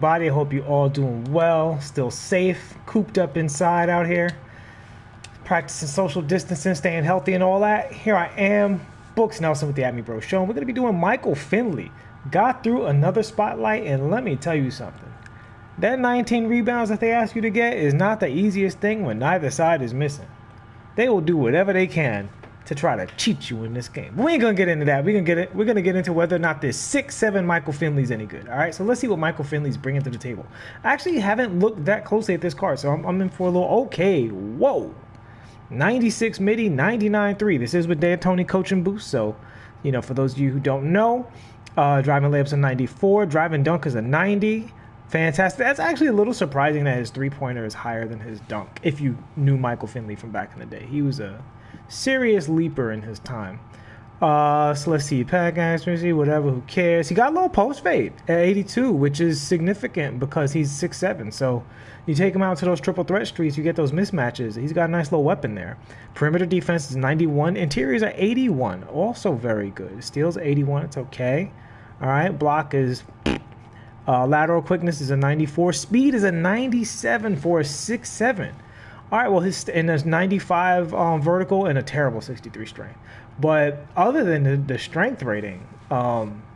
Body, I hope you all doing well, still safe, cooped up inside out here, practicing social distancing, staying healthy and all that. Here I am, Books Nelson with the At Me Bro Show, and we're going to be doing Michael Finley. Got through another spotlight, and let me tell you something. That 19 rebounds that they ask you to get is not the easiest thing when neither side is missing. They will do whatever they can to try to cheat you in this game. But we ain't gonna get into that. We're gonna get into whether or not this 6'7" Michael Finley's any good. All right, so let's see what Michael Finley's bringing to the table. I actually haven't looked that closely at this card, so I'm in for a little. Okay, whoa, 96 midi, 99 3. This is with D'Antoni coaching boost. So, you know, for those of you who don't know, driving layups a 94, driving dunk is a 90. Fantastic. That's actually a little surprising that his three-pointer is higher than his dunk. If you knew Michael Finley from back in the day, he was a serious leaper in his time. So let's see, pack accuracy, whatever, who cares. He got a little post fade at 82, which is significant because he's 6'7". So you take him out to those triple threat streets, you get those mismatches. He's got a nice little weapon there. Perimeter defense is 91. Interiors are 81, also very good. Steals 81, it's okay. All right, block is lateral quickness is a 94. Speed is a 97 for a 6'7". All right, well, there's 95 vertical and a terrible 63 strength. But other than the strength rating,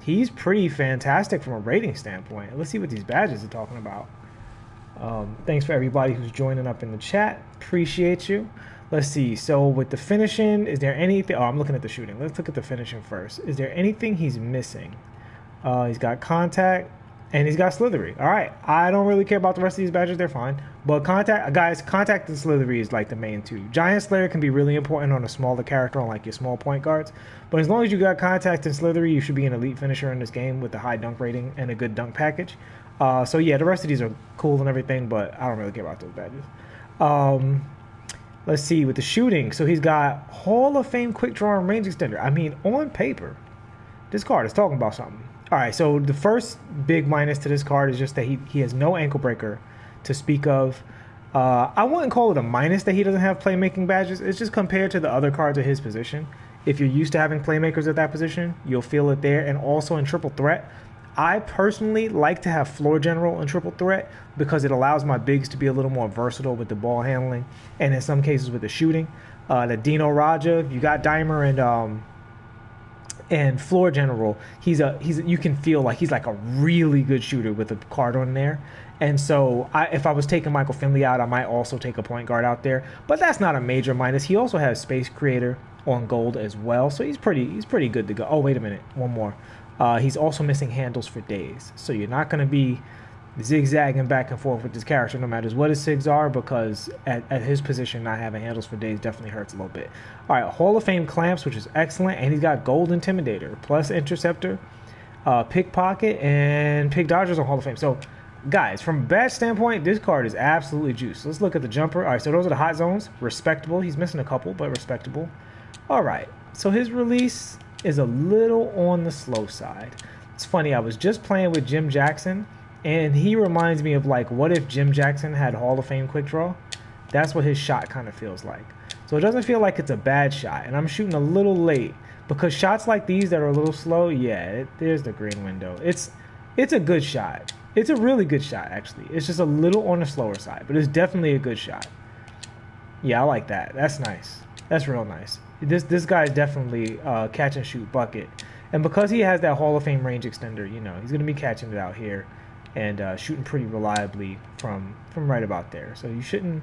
he's pretty fantastic from a rating standpoint. Let's see what these badges are talking about. Thanks for everybody who's joining up in the chat. Appreciate you. Let's see. So with the finishing, is there anything? Oh, I'm looking at the shooting. Let's look at the finishing first. Is there anything he's missing? He's got contact. And he's got slithery. All right. I don't really care about the rest of these badges. They're fine. But contact and slithery is like the main two. Giant Slayer can be really important on a smaller character, on like your small point guards. But as long as you got contact and slithery, you should be an elite finisher in this game with a high dunk rating and a good dunk package. So yeah, the rest of these are cool and everything, but I don't really care about those badges. Let's see, with the shooting. So he's got Hall of Fame quick draw and range extender. I mean, on paper, this card is talking about something. All right, so the first big minus to this card is just that he has no ankle breaker to speak of. I wouldn't call it a minus that he doesn't have playmaking badges. It's just compared to the other cards at his position. If you're used to having playmakers at that position, you'll feel it there. And also in triple threat, I personally like to have floor general in triple threat because it allows my bigs to be a little more versatile with the ball handling and in some cases with the shooting. The Dino Raja, you got Dimer and floor general, you can feel like he's like a really good shooter with a card on there. And so if I was taking Michael Finley out, I might also take a point guard out there, but that's not a major minus. He also has Space Creator on gold as well, so he's pretty good to go. Oh, wait a minute, one more. He's also missing handles for days, so you're not going to be zigzagging back and forth with this character no matter what his SIGs are, because at his position not having handles for days definitely hurts a little bit. All right, Hall of Fame clamps, which is excellent, and he's got gold intimidator plus interceptor, pickpocket, and pick dodgers on Hall of Fame. So guys, from a badge standpoint, this card is absolutely juiced. Let's look at the jumper. All right, so those are the hot zones. Respectable. He's missing a couple, but respectable. All right, so his release is a little on the slow side. It's funny, I was just playing with Jim Jackson, and he reminds me of, like, what if Jim Jackson had Hall of Fame quick draw? That's what his shot kind of feels like. So it doesn't feel like it's a bad shot, and I'm shooting a little late because shots like these that are a little slow, yeah, there's the green window. It's a good shot. It's a really good shot, actually. It's just a little on the slower side, but it's definitely a good shot. Yeah, I like that. That's nice. That's real nice. This guy is definitely catch and shoot bucket, and because he has that Hall of Fame range extender, you know, he's going to be catching it out here and shooting pretty reliably from right about there. So you shouldn't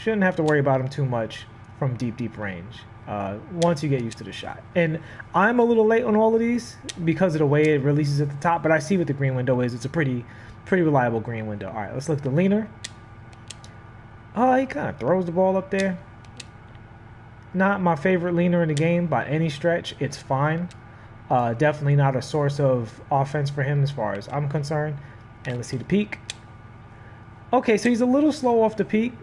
have to worry about him too much from deep range once you get used to the shot. And I'm a little late on all of these because of the way it releases at the top, but I see what the green window is. It's a pretty reliable green window. All right, let's look at the leaner. Oh, he kind of throws the ball up there. Not my favorite leaner in the game by any stretch. It's fine. Definitely not a source of offense for him as far as I'm concerned. And let's see the peak. Okay, so he's a little slow off the peak.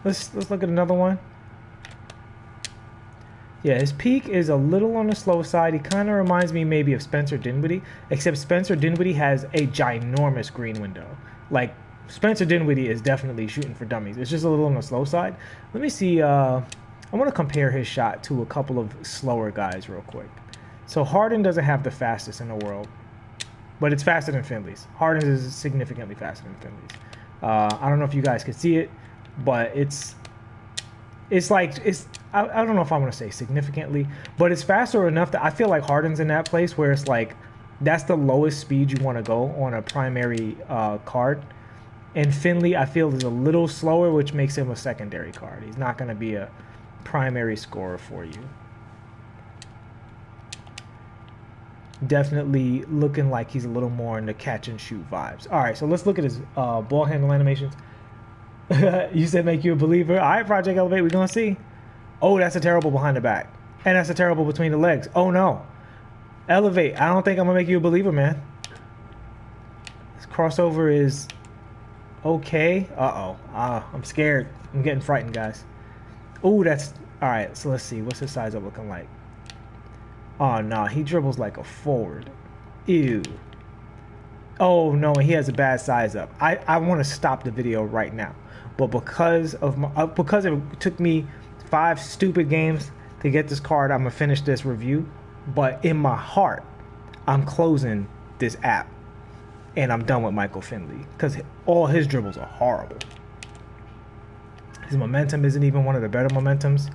Let's look at another one. Yeah, his peak is a little on the slow side. He kind of reminds me maybe of Spencer Dinwiddie, except Spencer Dinwiddie has a ginormous green window. Like, Spencer Dinwiddie is definitely shooting for dummies. It's just a little on the slow side. Let me see. I want to compare his shot to a couple of slower guys real quick. So Harden doesn't have the fastest in the world. but it's faster than Finley's. Harden's is significantly faster than Finley's. I don't know if you guys can see it, but it's like I don't know if I want to say significantly, but it's faster enough that I feel like Harden's in that place where it's like that's the lowest speed you want to go on a primary card. And Finley, I feel, is a little slower, which makes him a secondary card. He's not going to be a primary scorer for you. Definitely looking like he's a little more in the catch and shoot vibes. All right, so let's look at his ball handle animations. You said make you a believer. All right, Project Elevate, we're going to see. Oh, that's a terrible behind the back. And that's a terrible between the legs. Oh, no. Elevate. I don't think I'm going to make you a believer, man. This crossover is okay. Uh-oh. I'm scared. I'm getting frightened, guys. Oh, that's... All right, so let's see. What's his size up looking like? Oh, no. He dribbles like a forward. Ew. Oh, no. He has a bad size up. I want to stop the video right now. But because it took me 5 stupid games to get this card, I'm going to finish this review. But in my heart, I'm closing this app. And I'm done with Michael Finley. Because all his dribbles are horrible. His momentum isn't even one of the better momentums.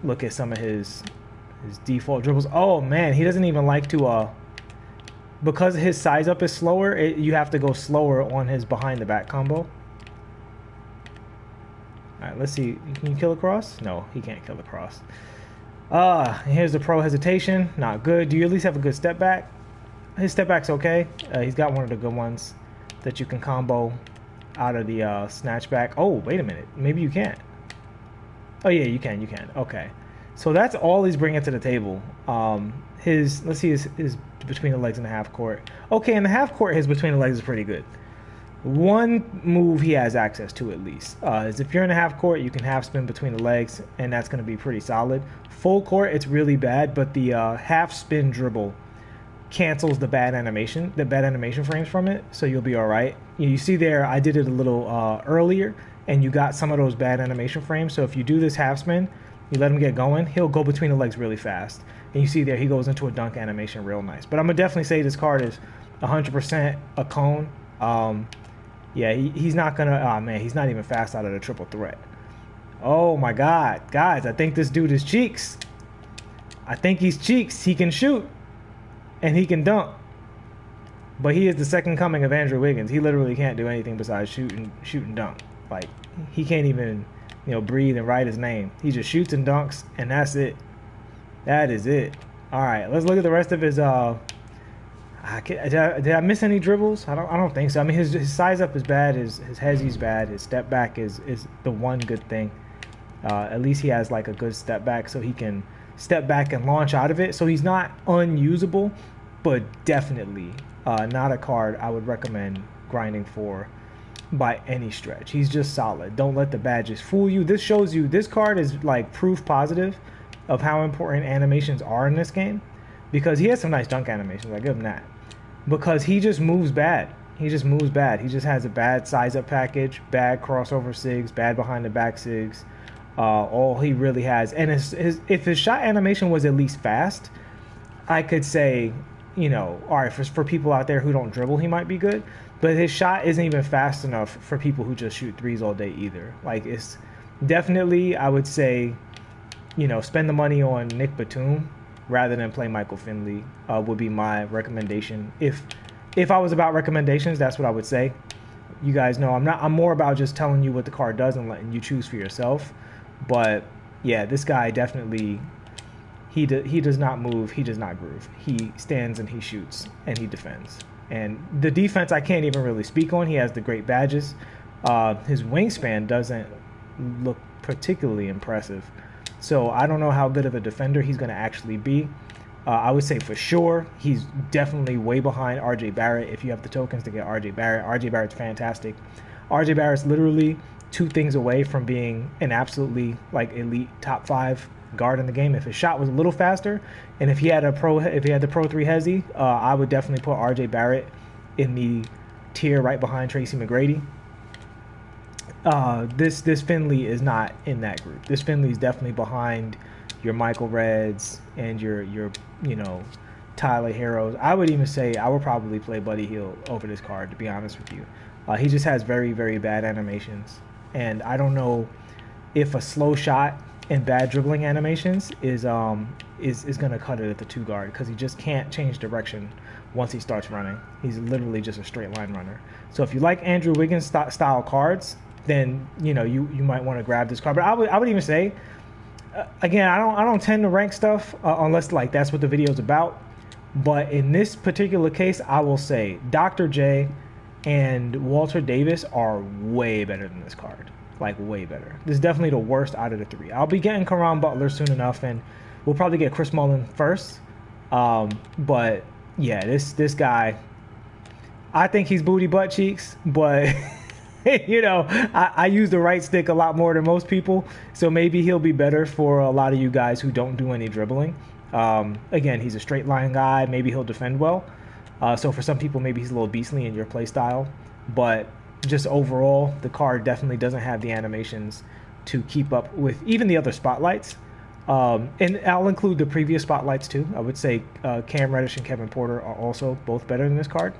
Look at some of his default dribbles. Oh, man. He doesn't even like to... because his size up is slower, you have to go slower on his behind the back combo. All right, let's see. Can you kill across? No, he can't kill across. Here's the pro hesitation. Not good. Do you at least have a good step back? His step back's okay. He's got one of the good ones that you can combo out of the snatch back. Oh, wait a minute. Maybe you can't. Oh, yeah, you can. You can. Okay. So that's all he's bringing to the table. Let's see his between the legs in the half court. Okay, in the half court, his between the legs is pretty good. One move he has access to at least is if you're in the half court, you can half spin between the legs, and that's going to be pretty solid. Full court, it's really bad, but the half spin dribble cancels the bad animation frames from it, so you'll be all right. You see there, I did it a little earlier, and you got some of those bad animation frames. So if you do this half spin, you let him get going, he'll go between the legs really fast. And you see there, he goes into a dunk animation real nice. But I'm going to definitely say this card is 100% a cone. Yeah, he's not going to... Oh, man, he's not even fast out of the triple threat. Oh, my God. Guys, I think this dude is cheeks. I think he's cheeks. He can shoot. And he can dunk. But he is the second coming of Andrew Wiggins. He literally can't do anything besides shoot and dunk. Like, he can't even, breathe and write his name. He just shoots and dunks, and that's it. That is it. All right, let's look at the rest of his. Did I miss any dribbles? I don't think so. I mean, his size up is bad. His hezzy's bad. His step back is the one good thing. At least he has like a good step back, so he can step back and launch out of it. So he's not unusable, but definitely not a card I would recommend grinding for by any stretch. He's just solid. Don't let the badges fool you. This shows you this card is like proof positive of how important animations are in this game, because he has some nice dunk animations. I give him that. Because he just moves bad. He just moves bad. He just has a bad size up package, bad crossover sigs, bad behind the back sigs. All he really has, and if his shot animation was at least fast, I could say, all right, for people out there who don't dribble, he might be good. But his shot isn't even fast enough for people who just shoot threes all day either. Like, it's definitely, I would say, spend the money on Nick Batum rather than play Michael Finley would be my recommendation. If I was about recommendations, that's what I would say. You guys know I'm more about just telling you what the card does and letting you choose for yourself. But yeah, this guy definitely, he does not move, he does not groove. He stands and he shoots and he defends. And the defense I can't even really speak on. He has the great badges. His wingspan doesn't look particularly impressive. So I don't know how good of a defender he's going to actually be. I would say for sure he's definitely way behind RJ Barrett. If you have the tokens to get RJ Barrett's fantastic. RJ Barrett's literally 2 things away from being an absolutely like elite top 5 guard in the game. If his shot was a little faster, and if he had the Pro 3 hezzy, I would definitely put RJ Barrett in the tier right behind Tracy McGrady. This Finley is not in that group. This Finley is definitely behind your Michael Reds and your Tyler Heroes. I would even say I would probably play Buddy Hield over this card, to be honest with you. He just has very, very bad animations. And I don't know if a slow shot and bad dribbling animations is going to cut it at the 2 guard, because he just can't change direction once he starts running. He's literally just a straight line runner. So if you like Andrew Wiggins style cards, then you might want to grab this card. But I would even say, again, I don't tend to rank stuff unless like that's what the video is about. But in this particular case, I will say Dr. J and Walter Davis are way better than this card. Like, way better. This is definitely the worst out of the 3. I'll be getting Caron Butler soon enough, and we'll probably get Chris Mullin first. But yeah, this guy, I think he's booty butt cheeks, but I use the right stick a lot more than most people, so maybe he'll be better for a lot of you guys who don't do any dribbling. Again, he's a straight line guy. Maybe he'll defend well. So for some people, maybe he's a little beastly in your play style. But just overall, the card definitely doesn't have the animations to keep up with even the other spotlights. And I'll include the previous spotlights too. I would say Cam Reddish and Kevin Porter are also both better than this card.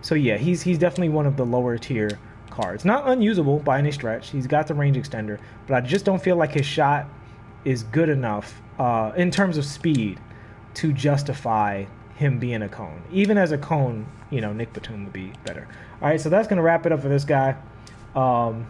So yeah, he's definitely one of the lower tier cards. Not unusable by any stretch. He's got the range extender, but I just don't feel like his shot is good enough in terms of speed to justify him being a cone. Even as a cone, Nick Batum would be better. All right, so that's going to wrap it up for this guy. I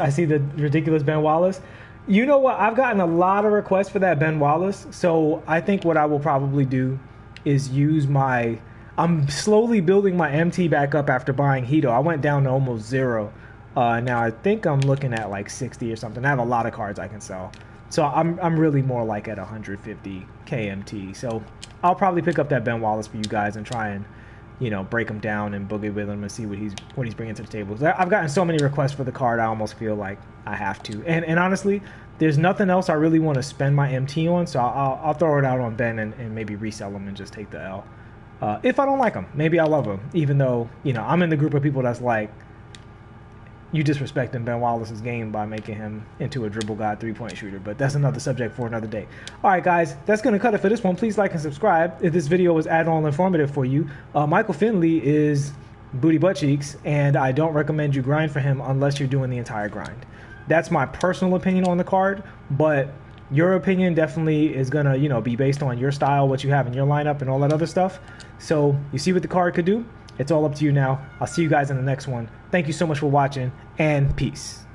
see the ridiculous Ben Wallace. You know what? I've gotten a lot of requests for that Ben Wallace, so I think what I will probably do is use my... I'm slowly building my MT back up after buying Hito. I went down to almost 0. Now I think I'm looking at like 60 or something. I have a lot of cards I can sell. So I'm really more like at 150 KMT. So I'll probably pick up that Ben Wallace for you guys and try and, break him down and boogie with him and see what he's bringing to the table. I've gotten so many requests for the card, I almost feel like I have to. And honestly, there's nothing else I really want to spend my MT on, so I'll throw it out on Ben and maybe resell him and just take the L. If I don't like him, maybe I'll love him, even though, I'm in the group of people that's like, you disrespecting Ben Wallace's game by making him into a dribble god 3-point shooter, but that's another subject for another day. All right, guys, that's going to cut it for this one. Please like and subscribe if this video was at all informative for you. Michael Finley is booty butt cheeks, and I don't recommend you grind for him unless you're doing the entire grind. That's my personal opinion on the card, but your opinion definitely is going to, be based on your style, what you have in your lineup, and all that other stuff. So you see what the card could do? It's all up to you now. I'll see you guys in the next one. Thank you so much for watching, and peace.